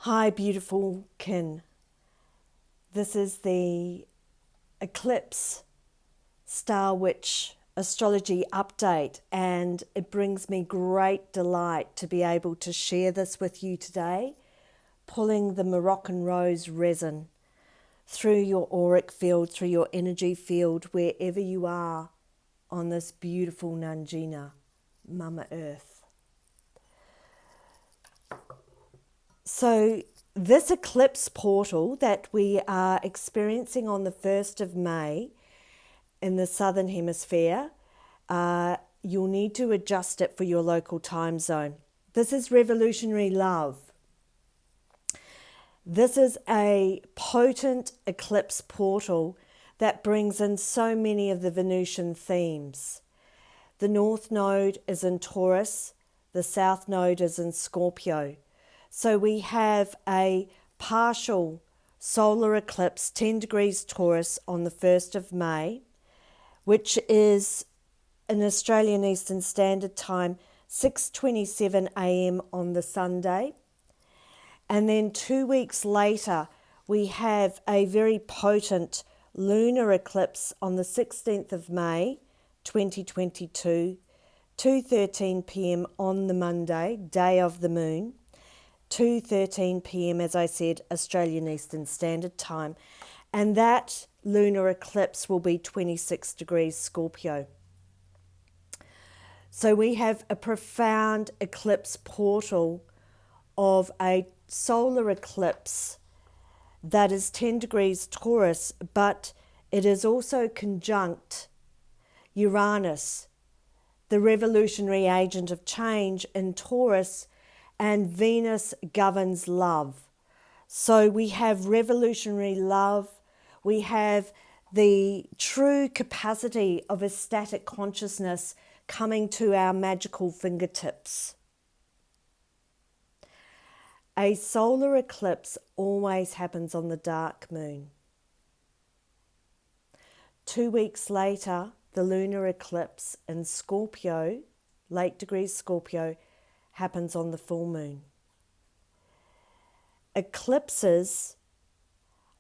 Hi, beautiful kin. This is the Eclipse Star Witch astrology update, and it brings me great delight to be able to share this with you today, pulling the Moroccan rose resin through your auric field, through your energy field, wherever you are on this beautiful Nanjina, Mama Earth. So this eclipse portal that we are experiencing on the 1st of May in the Southern Hemisphere, you'll need to adjust it for your local time zone. This is revolutionary love. This is a potent eclipse portal that brings in so many of the Venusian themes. The North Node is in Taurus, the South Node is in Scorpio. So we have a partial solar eclipse, 10 degrees Taurus, on the 1st of May, which is in Australian Eastern Standard Time, 6:27 a.m. on the Sunday. And then 2 weeks later, we have a very potent lunar eclipse on the 16th of May, 2022, 2:13 p.m. on the Monday, day of the moon. 2:13 p.m, as I said, Australian Eastern Standard Time. And that lunar eclipse will be 26 degrees Scorpio. So we have a profound eclipse portal of a solar eclipse that is 10 degrees Taurus, but it is also conjunct Uranus, the revolutionary agent of change in Taurus, and Venus governs love. So we have revolutionary love. We have the true capacity of ecstatic consciousness coming to our magical fingertips. A solar eclipse always happens on the dark moon. 2 weeks later, the lunar eclipse in Scorpio, late degrees Scorpio, happens on the full moon. Eclipses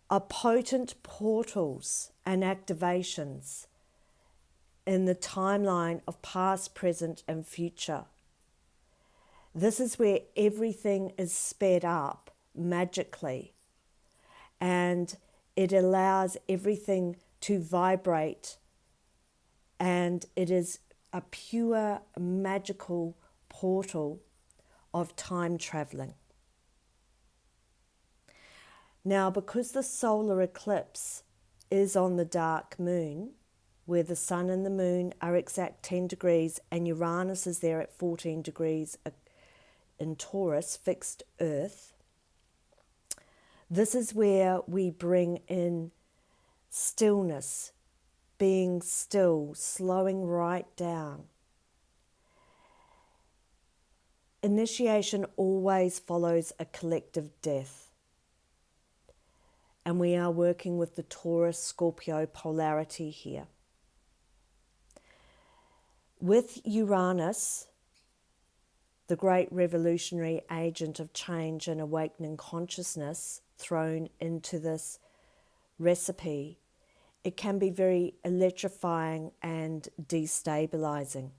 are potent portals and activations in the timeline of past, present, and future. This is where everything is sped up magically, and it allows everything to vibrate, and it is a pure magical portal of time traveling. Now, because the solar eclipse is on the dark moon, where the sun and the moon are exact 10 degrees and Uranus is there at 14 degrees in Taurus, fixed Earth, this is where we bring in stillness, being still, slowing right down. Initiation always follows a collective death. And we are working with the Taurus-Scorpio polarity here. With Uranus, the great revolutionary agent of change and awakening consciousness, thrown into this recipe, it can be very electrifying and destabilising.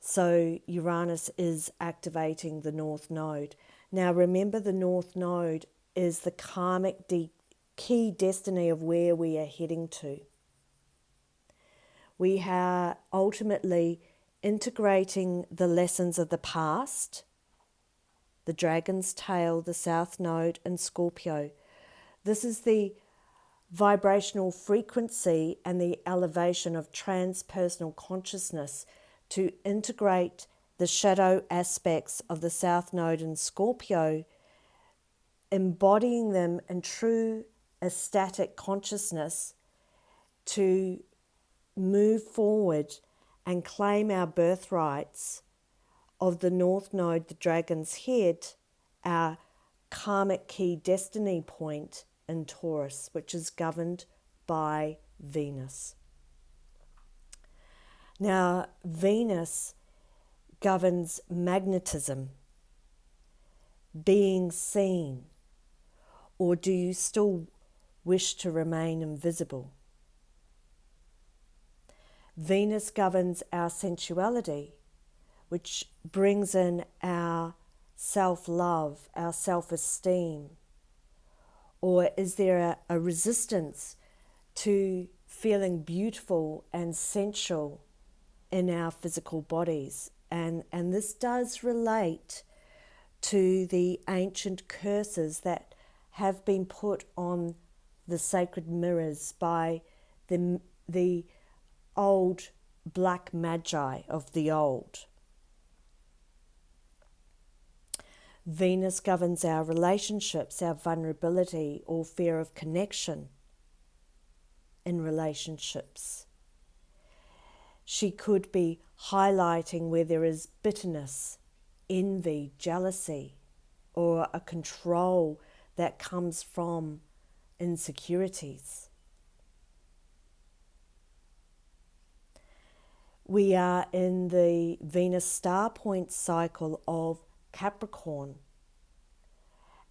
So Uranus is activating the North Node. Now remember, the North Node is the karmic key destiny of where we are heading to. We are ultimately integrating the lessons of the past, the dragon's tail, the South Node, and Scorpio. This is the vibrational frequency and the elevation of transpersonal consciousness to integrate the shadow aspects of the South Node and Scorpio, embodying them in true ecstatic consciousness to move forward and claim our birthrights of the North Node, the dragon's head, our karmic key destiny point in Taurus, which is governed by Venus. Now, Venus governs magnetism. being seen? Or do you still wish to remain invisible? Venus governs our sensuality, which brings in our self-love, our self-esteem. Or is there a resistance to feeling beautiful and sensual in our physical bodies? And this does relate to the ancient curses that have been put on the sacred mirrors by the old black magi of the old. Venus governs our relationships, our vulnerability or fear of connection in relationships. She could be highlighting where there is bitterness, envy, jealousy, or a control that comes from insecurities. We are in the Venus star point cycle of Capricorn.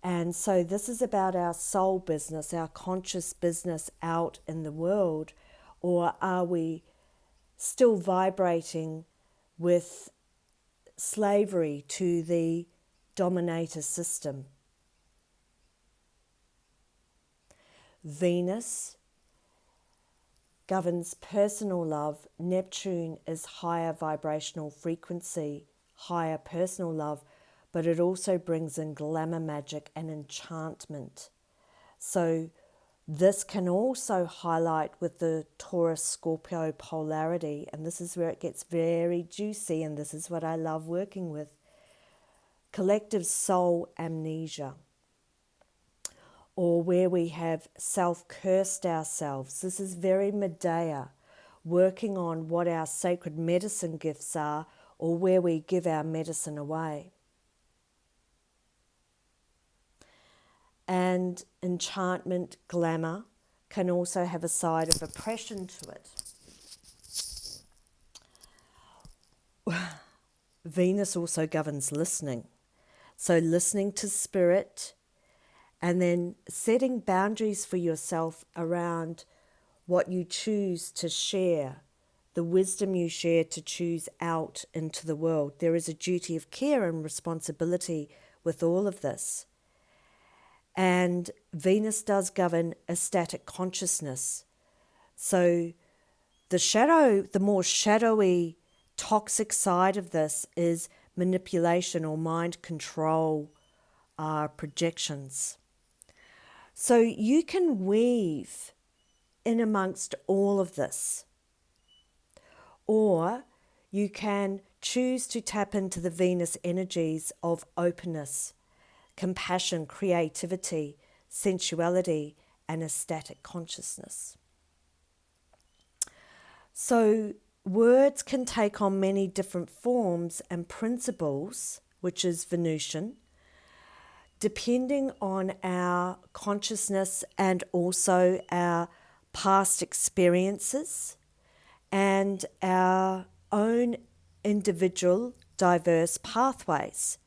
And so this is about our soul business, our conscious business out in the world. Or are we still vibrating with slavery to the dominator system? Venus governs personal love. Neptune is higher vibrational frequency, higher personal love, but it also brings in glamour, magic and enchantment. So this can also highlight with the Taurus-Scorpio polarity, and this is where it gets very juicy, and this is what I love working with. Collective soul amnesia, or where we have self-cursed ourselves. This is very Medea, working on what our sacred medicine gifts are, or where we give our medicine away. And enchantment, glamour, can also have a side of oppression to it. Venus also governs listening. So listening to spirit, and then setting boundaries for yourself around what you choose to share, the wisdom you share to choose out into the world. There is a duty of care and responsibility with all of this. And Venus does govern ecstatic consciousness. So the more shadowy, toxic side of this is manipulation or mind control, projections. So you can weave in amongst all of this. Or you can choose to tap into the Venus energies of openness, compassion, creativity, sensuality, and ecstatic consciousness. So words can take on many different forms and principles, which is Venusian, depending on our consciousness and also our past experiences and our own individual diverse pathways.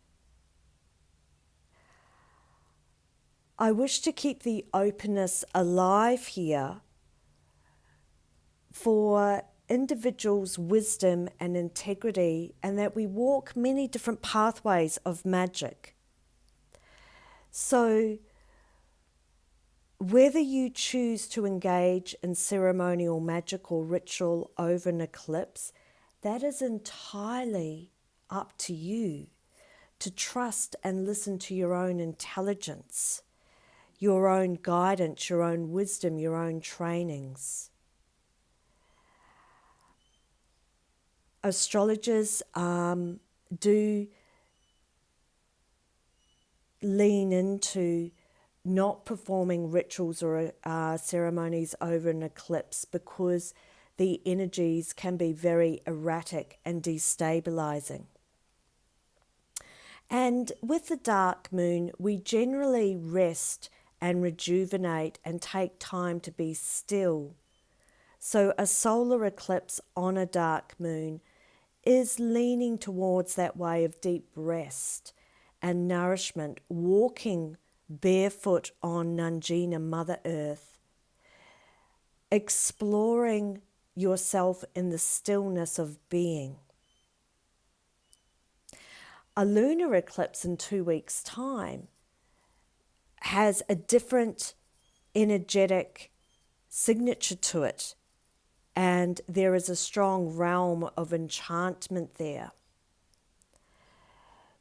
I wish to keep the openness alive here for individuals' wisdom and integrity, and that we walk many different pathways of magic. So whether you choose to engage in ceremonial magic or ritual over an eclipse, that is entirely up to you to trust and listen to your own intelligence, your own guidance, your own wisdom, your own trainings. Astrologers do lean into not performing rituals or ceremonies over an eclipse because the energies can be very erratic and destabilizing. And with the dark moon, we generally rest and rejuvenate and take time to be still. So a solar eclipse on a dark moon is leaning towards that way of deep rest and nourishment, walking barefoot on Nangina, Mother Earth, exploring yourself in the stillness of being. A lunar eclipse in 2 weeks' time has a different energetic signature to it, and there is a strong realm of enchantment there.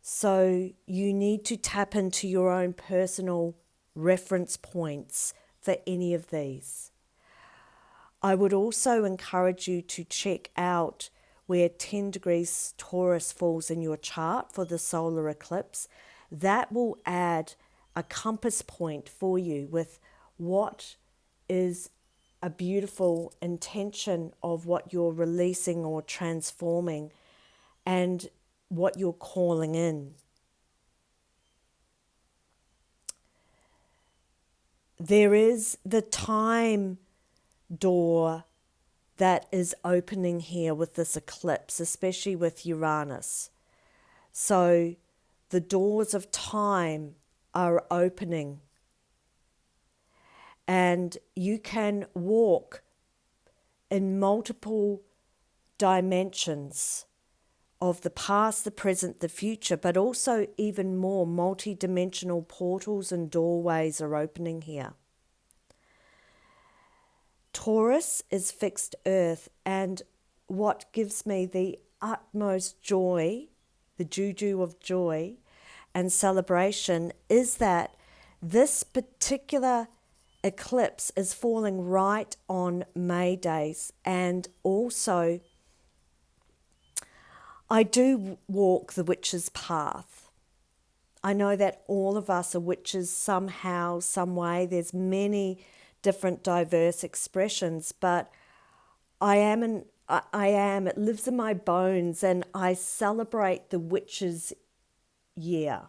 So you need to tap into your own personal reference points for any of these. I would also encourage you to check out where 10 degrees Taurus falls in your chart for the solar eclipse. That will add a compass point for you with what is a beautiful intention of what you're releasing or transforming and what you're calling in. There is the time door that is opening here with this eclipse, especially with Uranus. So the doors of time are opening, and you can walk in multiple dimensions of the past, the present, the future, but also even more multi-dimensional portals and doorways are opening here. Taurus is fixed earth, and what gives me the utmost joy, the juju of joy and celebration, is that this particular eclipse is falling right on May days. And also, I do walk the witch's path. I know that all of us are witches somehow, some way. There's many different diverse expressions, but I am, it lives in my bones, and I celebrate the witch's year.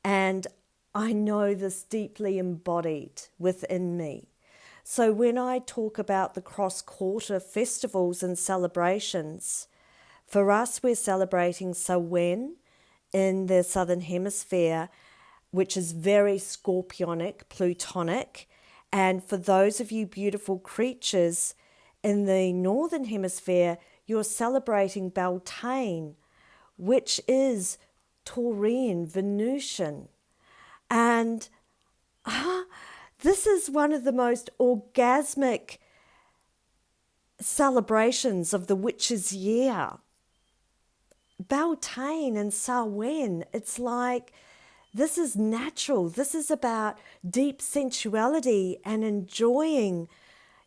And I know this deeply embodied within me. So when I talk about the cross-quarter festivals and celebrations, for us we're celebrating Samhain in the Southern Hemisphere, which is very scorpionic, plutonic. And for those of you beautiful creatures in the Northern Hemisphere, you're celebrating Beltaine, which is Taurean, Venusian. And this is one of the most orgasmic celebrations of the witch's year. Beltaine and Samhain, it's like, this is natural. This is about deep sensuality and enjoying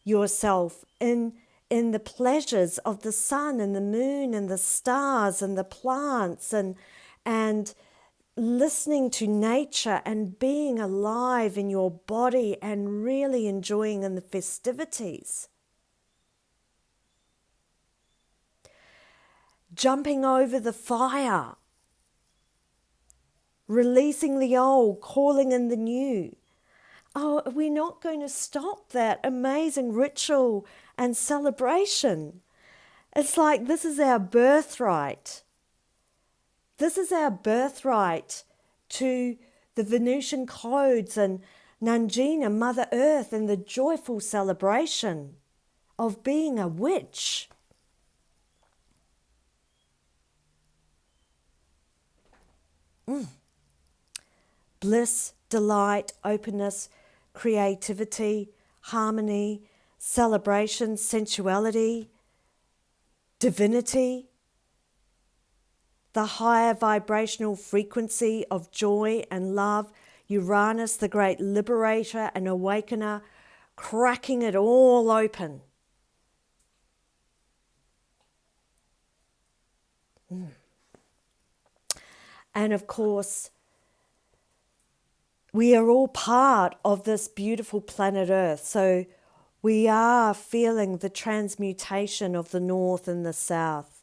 yourself in the pleasures of the sun and the moon and the stars and the plants and listening to nature and being alive in your body and really enjoying in the festivities. Jumping over the fire. Releasing the old, calling in the new. Oh, we're not going to stop that amazing ritual and celebration. It's like this is our birthright. This is our birthright to the Venusian codes and Nangina, Mother Earth, and the joyful celebration of being a witch. Bliss, delight, openness, creativity, harmony, celebration, sensuality, divinity, the higher vibrational frequency of joy and love, Uranus, the great liberator and awakener, cracking it all open. And of course, we are all part of this beautiful planet Earth. So we are feeling the transmutation of the North and the South.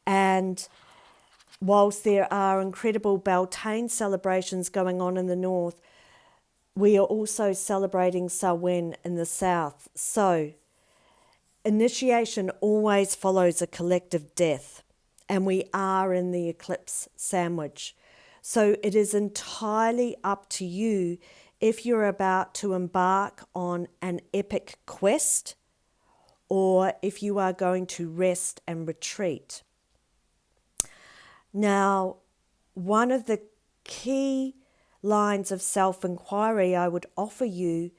And whilst there are incredible Beltaine celebrations going on in the North, we are also celebrating Samhain in the South. So initiation always follows a collective death. And we are in the eclipse sandwich. So it is entirely up to you if you're about to embark on an epic quest or if you are going to rest and retreat. Now, one of the key lines of self-inquiry I would offer you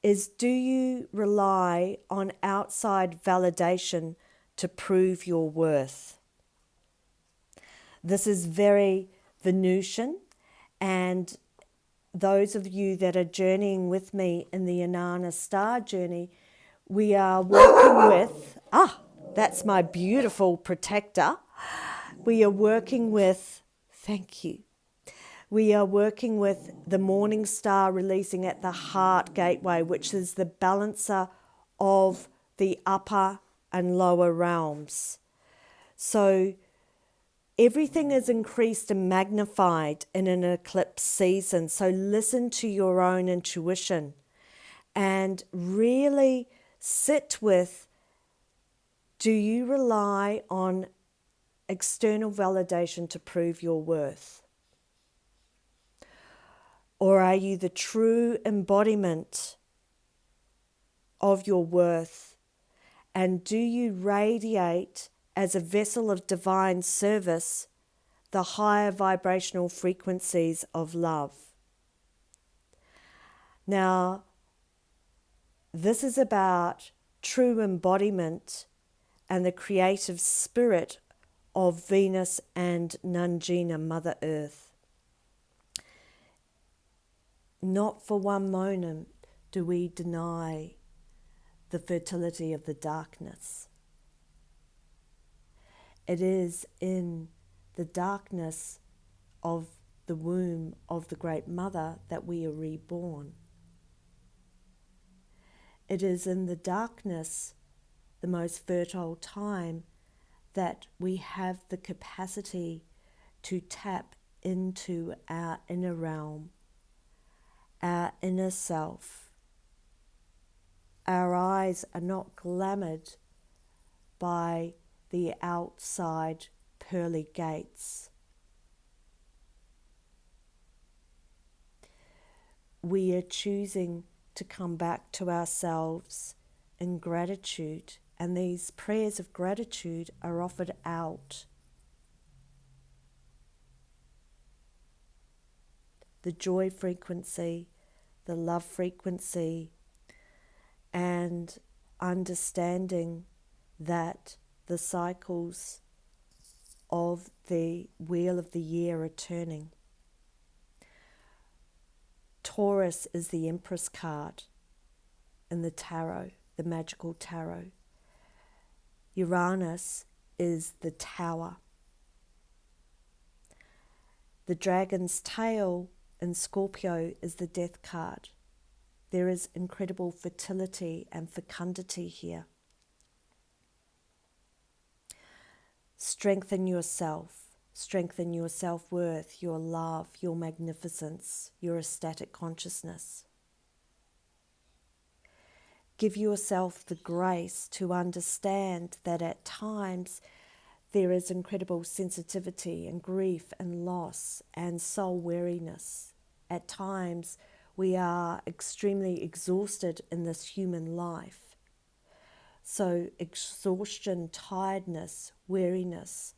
is, do you rely on outside validation to prove your worth? This is very Venusian, and those of you that are journeying with me in the Inanna star journey, we are working with, that's my beautiful protector. We are working with, thank you. We are working with the morning star releasing at the heart gateway, which is the balancer of the upper and lower realms. So everything is increased and magnified in an eclipse season. So listen to your own intuition and really sit with, do you rely on external validation to prove your worth? Or are you the true embodiment of your worth? And do you radiate as a vessel of divine service the higher vibrational frequencies of love? Now, this is about true embodiment and the creative spirit of Venus and Nangina, Mother Earth. Not for one moment do we deny the fertility of the darkness. It is in the darkness of the womb of the Great Mother that we are reborn. It is in the darkness, the most fertile time, that we have the capacity to tap into our inner realm, our inner self. Our eyes are not glamoured by the outside pearly gates. We are choosing to come back to ourselves in gratitude, and these prayers of gratitude are offered out. The joy frequency, the love frequency, and understanding that the cycles of the wheel of the year are turning. Taurus is the Empress card in the tarot, the magical tarot. Uranus is the Tower. The dragon's tail in Scorpio is the Death card. There is incredible fertility and fecundity here. Strengthen yourself. Strengthen your self-worth, your love, your magnificence, your ecstatic consciousness. Give yourself the grace to understand that at times there is incredible sensitivity and grief and loss and soul weariness. At times we are extremely exhausted in this human life. So exhaustion, tiredness, weariness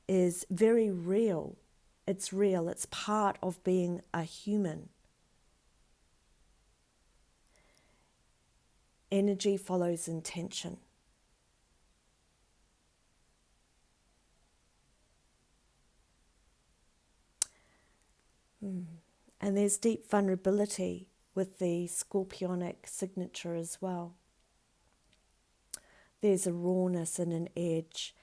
is very real. It's real. It's part of being a human. Energy follows intention. And there's deep vulnerability with the scorpionic signature as well. There's a rawness and an edge,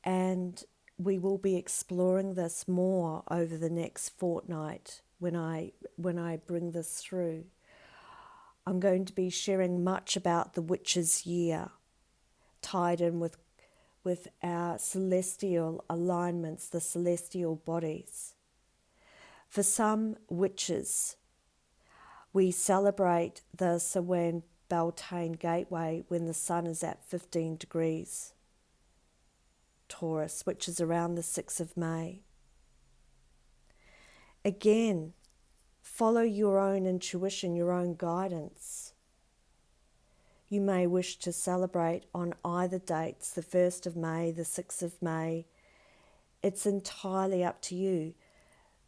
and we will be exploring this more over the next fortnight when I bring this through. I'm going to be sharing much about the witch's year, tied in with our celestial alignments, the celestial bodies. For some witches, we celebrate the Samhain Beltaine gateway when the sun is at 15 degrees Taurus, which is around the 6th of May. Again, follow your own intuition, your own guidance. You may wish to celebrate on either dates, the 1st of May, the 6th of May. It's entirely up to you.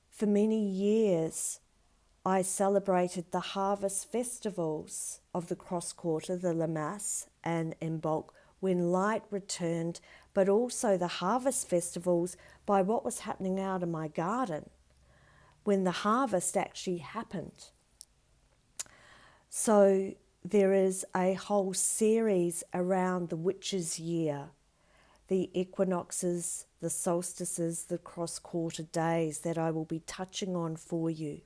For many years, I celebrated the harvest festivals of the cross quarter, the Lammas and Imbolc, when light returned, but also the harvest festivals by what was happening out in my garden, when the harvest actually happened. So there is a whole series around the witch's year, the equinoxes, the solstices, the cross-quarter days that I will be touching on for you.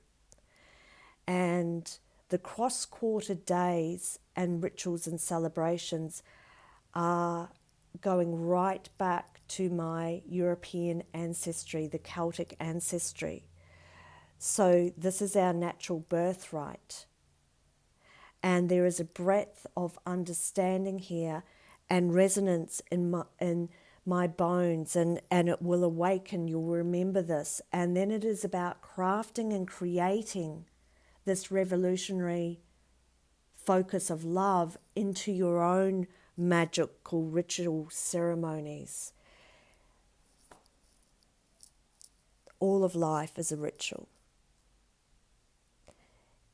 And the cross-quarter days and rituals and celebrations are going right back to my European ancestry, the Celtic ancestry. So this is our natural birthright. And there is a breadth of understanding here and resonance in my bones, and it will awaken. You'll remember this. And then it is about crafting and creating this revolutionary focus of love into your own magical ritual ceremonies. All of life is a ritual.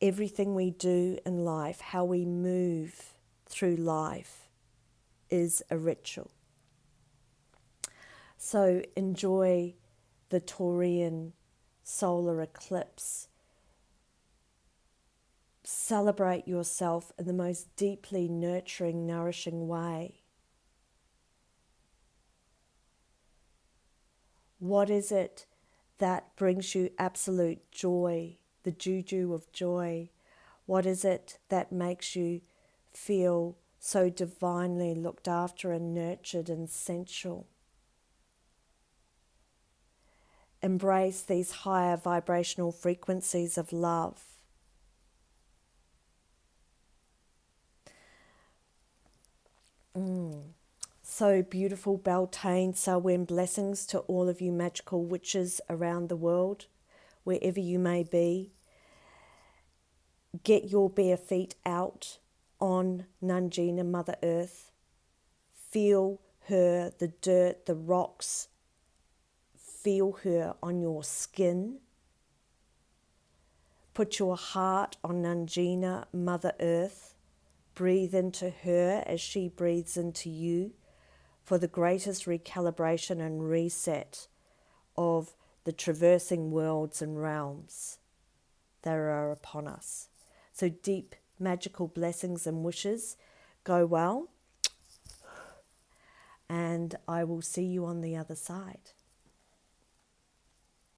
Everything we do in life, how we move through life, is a ritual. So enjoy the Taurian solar eclipse. Celebrate yourself in the most deeply nurturing, nourishing way. What is it that brings you absolute joy, the juju of joy? What is it that makes you feel so divinely looked after and nurtured and sensual? Embrace these higher vibrational frequencies of love. So beautiful, Beltaine, Samhain blessings to all of you magical witches around the world, wherever you may be. Get your bare feet out on Nangina, Mother Earth. Feel her, the dirt, the rocks. Feel her on your skin. Put your heart on Nangina, Mother Earth. Breathe into her as she breathes into you for the greatest recalibration and reset of the traversing worlds and realms that are upon us. So deep magical blessings and wishes. Go well, and I will see you on the other side.